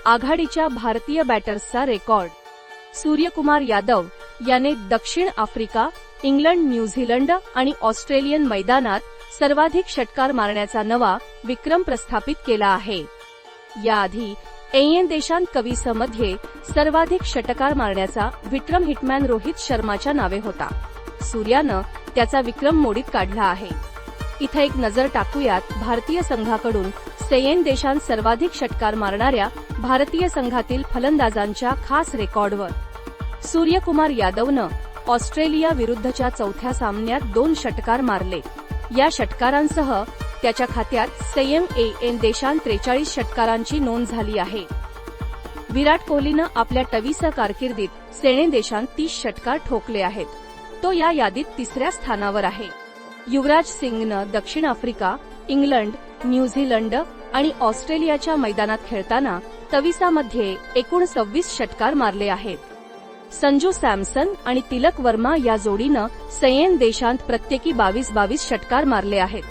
आघाडीच्या भारतीय बॅटर्सचा रेकॉर्ड. सूर्यकुमार यादव याने दक्षिण आफ्रिका, इंग्लंड, न्यूझीलंड आणि ऑस्ट्रेलियन मैदानात सर्वाधिक षटकार मारण्याचा नवा विक्रम प्रस्थापित केला आहे. याआधी एन देशांत कविसमध्ये सर्वाधिक षटकार मारण्याचा विक्रम हिटमॅन रोहित शर्माच्या नावे होता. सूर्यानं त्याचा विक्रम मोडीत काढला आहे. इथे एक नजर टाकूयात भारतीय संघाकडून सेएन देशांत सर्वाधिक षटकार मारणाऱ्या भारतीय संघातील फलंदाजांच्या खास रेकॉर्डवर. सूर्यकुमार यादवनं ऑस्ट्रेलिया विरुद्धच्या चौथ्या सामन्यात 2 षटकार मारले. या षटकारांसह त्याच्या खात्यात सेएन देशांत 43 षटकारांची नोंद झाली आहे. विराट कोहलीनं आपल्या टविस कारकिर्दीत सेएन देशांत 30 षटकार ठोकले आहेत. तो या यादीत 3ऱ्या स्थानावर आहे. युवराज सिंगनं दक्षिण आफ्रिका, इंग्लंड, न्यूझीलंड आणि ऑस्ट्रेलियाच्या मैदानात खेळताना तविसामध्ये एकूण 26 षटकार मारले आहेत. संजू सॅमसन आणि तिलक वर्मा या जोडीनं सेएन देशांत प्रत्येकी 22 षटकार मारले आहेत.